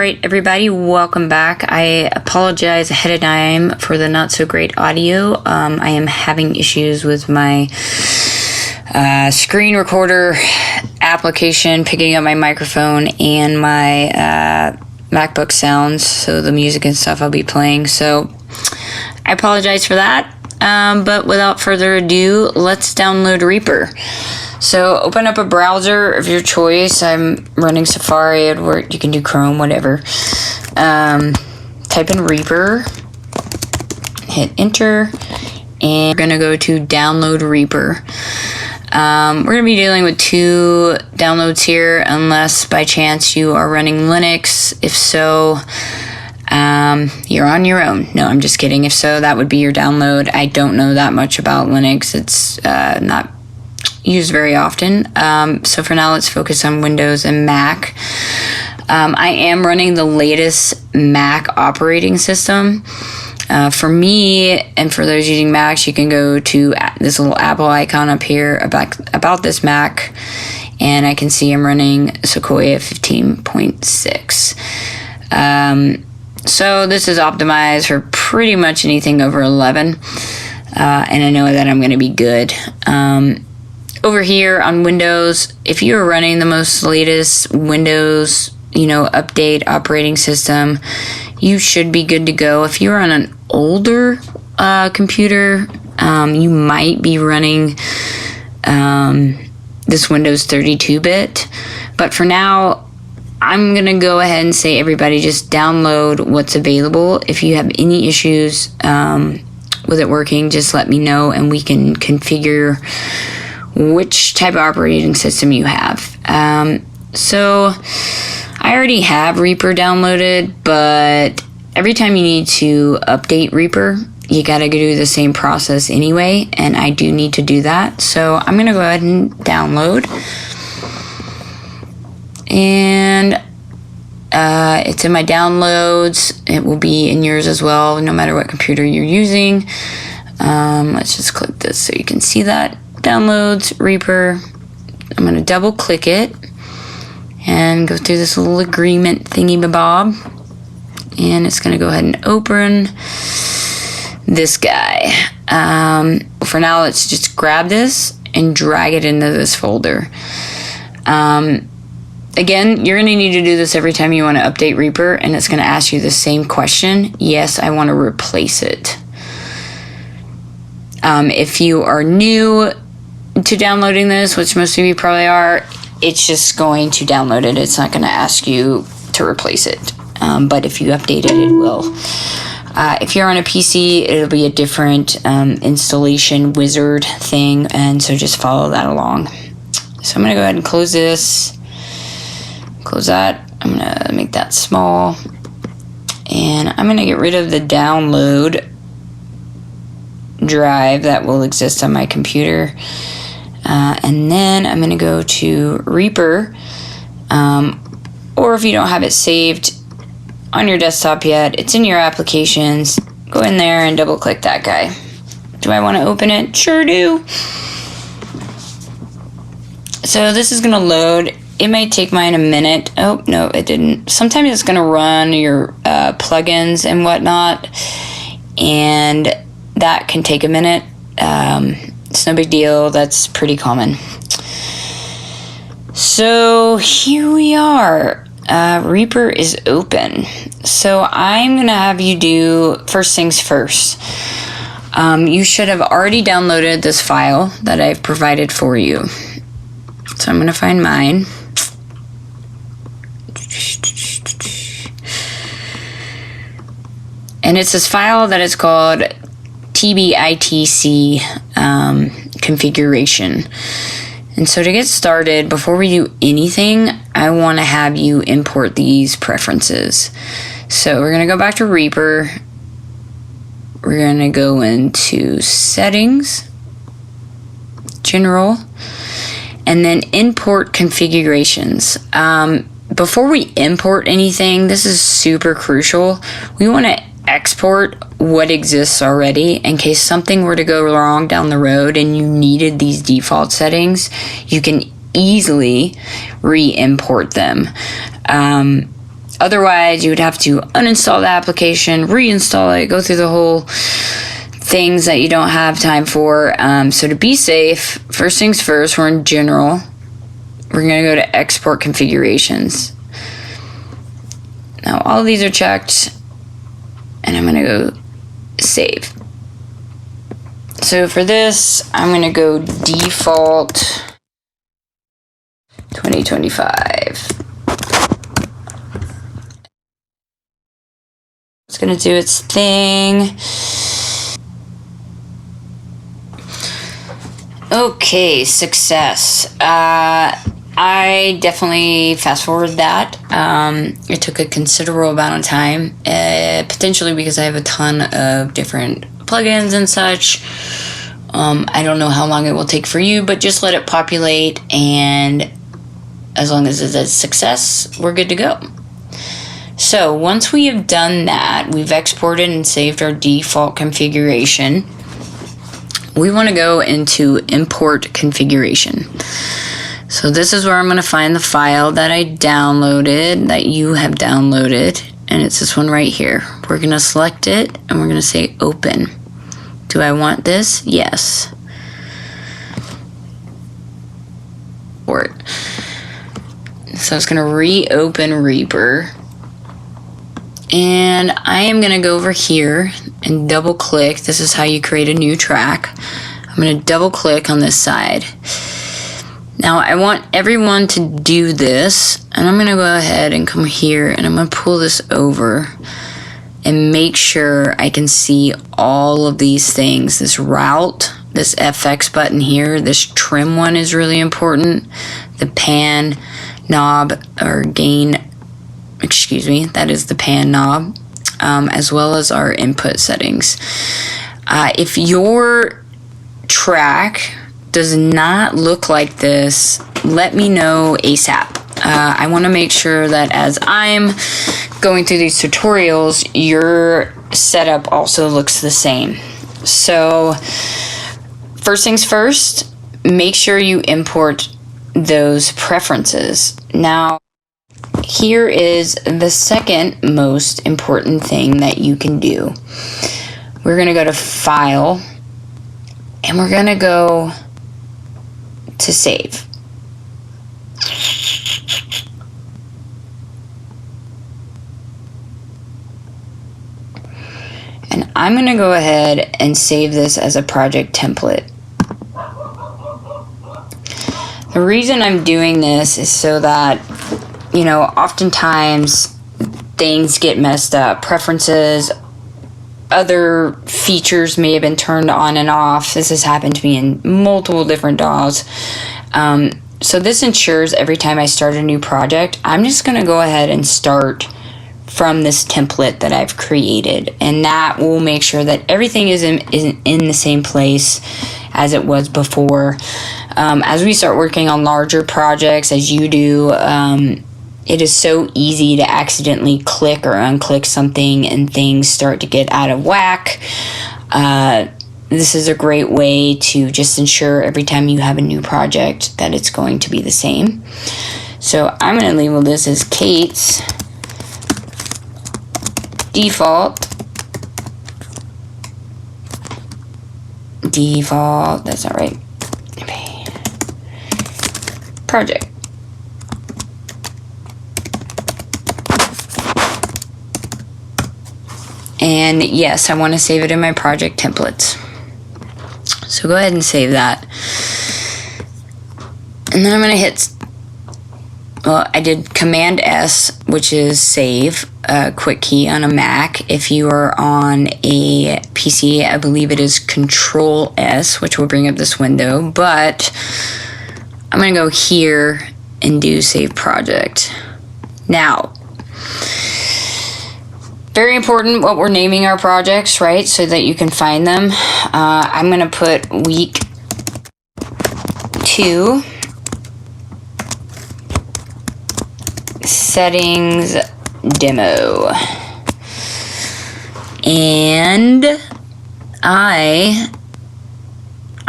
Alright everybody, welcome back. I apologize ahead of time for the not so great audio. I am having issues with my screen recorder application picking up my microphone and my MacBook sounds, so the music and stuff I'll be playing. So I apologize for that, but without further ado, let's download Reaper. So open up a browser of your choice. I'm running Safari, Edward. You can do Chrome, whatever. Type in Reaper, hit enter, and we're gonna go to download Reaper. We're gonna be dealing with 2 downloads here, unless by chance you are running Linux. If so, you're on your own. No, I'm just kidding. If so, that would be your download. I don't know that much about Linux. It's not used very often. So for now, let's focus on Windows and Mac. I am running the latest Mac operating system. For me, and for those using Macs, you can go to this little Apple icon up here about this Mac, and I can see I'm running Sequoia 15.6. So this is optimized for pretty much anything over 11, and I know that I'm going to be good. Over here on Windows, if you are running the most latest Windows, update operating system, you should be good to go. If you're on an older computer, you might be running this Windows 32-bit. But for now, I'm going to go ahead and say, everybody, just download what's available. If you have any issues with it working, just let me know, and we can configure which type of operating system you have. So I already have Reaper downloaded, but every time you need to update Reaper, you gotta go do the same process anyway, and I do need to do that. So I'm gonna go ahead and download, and it's in my downloads. It will be in yours as well, no matter what computer you're using. Let's just click this so you can see that. Downloads Reaper. I'm going to double click it and go through this little agreement thingy bob, and it's going to go ahead and open this guy. For now, let's just grab this and drag it into this folder. Again, you're going to need to do this every time you want to update Reaper, and it's going to ask you the same question. Yes, I want to replace it. If you are new to downloading this, which most of you probably are, it's just going to download it. It's not going to ask you to replace it. But if you update it, it will. If you're on a PC, it'll be a different installation wizard thing, and so just follow that along. So I'm going to go ahead and close this. Close that. I'm going to make that small. And I'm going to get rid of the download drive that will exist on my computer, and then I'm going to go to Reaper, or if you don't have it saved on your desktop yet, it's in your applications. Go in there and double click that guy. Do I want to open it? Sure do. So this is going to load. It may take mine a minute. Oh no, it didn't. Sometimes it's going to run your plugins and whatnot, and that can take a minute. It's no big deal. That's pretty common. So here we are. Reaper is open. So I'm going to have you do first things first. You should have already downloaded this file that I've provided for you. So I'm going to find mine. And it's this file that is called TBITC configuration. And so to get started, before we do anything, I want to have you import these preferences. So we're going to go back to Reaper. We're going to go into Settings, General, and then Import Configurations. Before we import anything, this is super crucial. We want to export what exists already in case something were to go wrong down the road and you needed these default settings. You can easily re-import them. Otherwise, you would have to uninstall the application, reinstall it, go through the whole things that you don't have time for. So to be safe, first things first, we're in general. We're going to go to export configurations. Now all of these are checked, and I'm going to go save. So for this, I'm going to go default 2025. It's going to do its thing. Okay, success. I definitely fast forward that. It took a considerable amount of time, potentially because I have a ton of different plugins and such. I don't know how long it will take for you, but just let it populate, and as long as it's a success, we're good to go. So once we have done that, we've exported and saved our default configuration. We want to go into import configuration. So this is where I'm going to find the file that I downloaded, that you have downloaded, and it's this one right here. We're going to select it, and we're going to say open. Do I want this? Yes. So it's going to reopen Reaper. And I am going to go over here and double click. This is how you create a new track. I'm going to double click on this side. Now I want everyone to do this, and I'm going to go ahead and come here, and I'm going to pull this over and make sure I can see all of these things. This route, this FX button here, this trim one is really important. The pan knob or gain, that is the pan knob, as well as our input settings. If your track does not look like this, let me know ASAP. I want to make sure that as I'm going through these tutorials, your setup also looks the same. So first things first, make sure you import those preferences. Now, here is the second most important thing that you can do. We're going to go to File, and we're going to go to Save. And I'm going to go ahead and save this as a project template. The reason I'm doing this is so that, you know, oftentimes things get messed up. Preferences, other features may have been turned on and off. This has happened to me in multiple different DAWs. So this ensures every time I start a new project, I'm just going to go ahead and start from this template that I've created. And that will make sure that everything is in the same place as it was before. As we start working on larger projects, as you do, it is so easy to accidentally click or unclick something and things start to get out of whack. This is a great way to just ensure every time you have a new project that it's going to be the same. So I'm going to label this as Kate's default, that's not right, project. And yes, I want to save it in my project templates. So go ahead and save that. And then I'm going to hit, well, I did Command S, which is save, quick key on a Mac. If you are on a PC, I believe it is Control S, which will bring up this window. But I'm going to go here and do save project. Now, very important what we're naming our projects, right? So that you can find them. I'm going to put week 2 settings demo. And I'm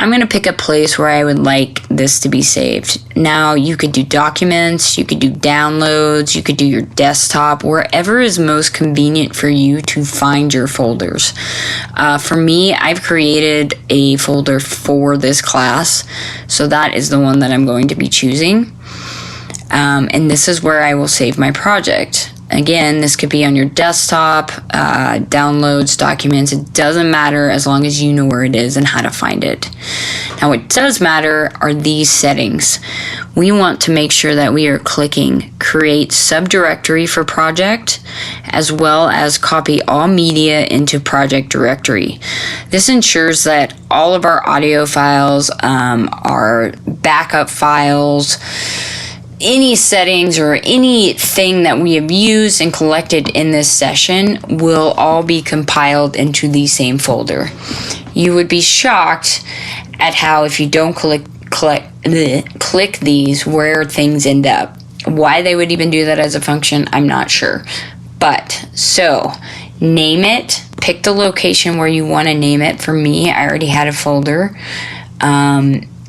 I'm going to pick a place where I would like this to be saved. Now, you could do documents, you could do downloads, you could do your desktop, wherever is most convenient for you to find your folders. For me, I've created a folder for this class, so that is the one that I'm going to be choosing. And this is where I will save my project. Again, this could be on your desktop, downloads, documents. It doesn't matter as long as you know where it is and how to find it. Now, what does matter are these settings. We want to make sure that we are clicking Create Subdirectory for Project, as well as Copy All Media into Project Directory. This ensures that all of our audio files, our backup files, any settings or anything that we have used and collected in this session will all be compiled into the same folder. You would be shocked at how if you don't click these, where things end up. Why they would even do that as a function, I'm not sure. But, so, name it, pick the location where you want to name it. For me, I already had a folder.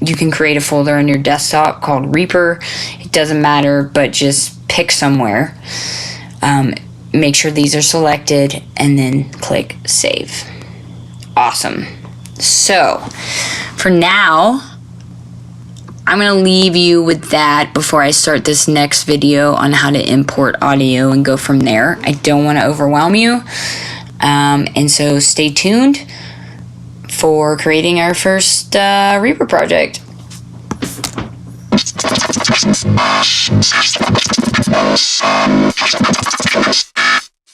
You can create a folder on your desktop called Reaper. It doesn't matter, but just pick somewhere. Make sure these are selected and then click Save. Awesome. So, for now, I'm going to leave you with that before I start this next video on how to import audio and go from there. I don't want to overwhelm you. And so stay tuned for creating our first Reaper project.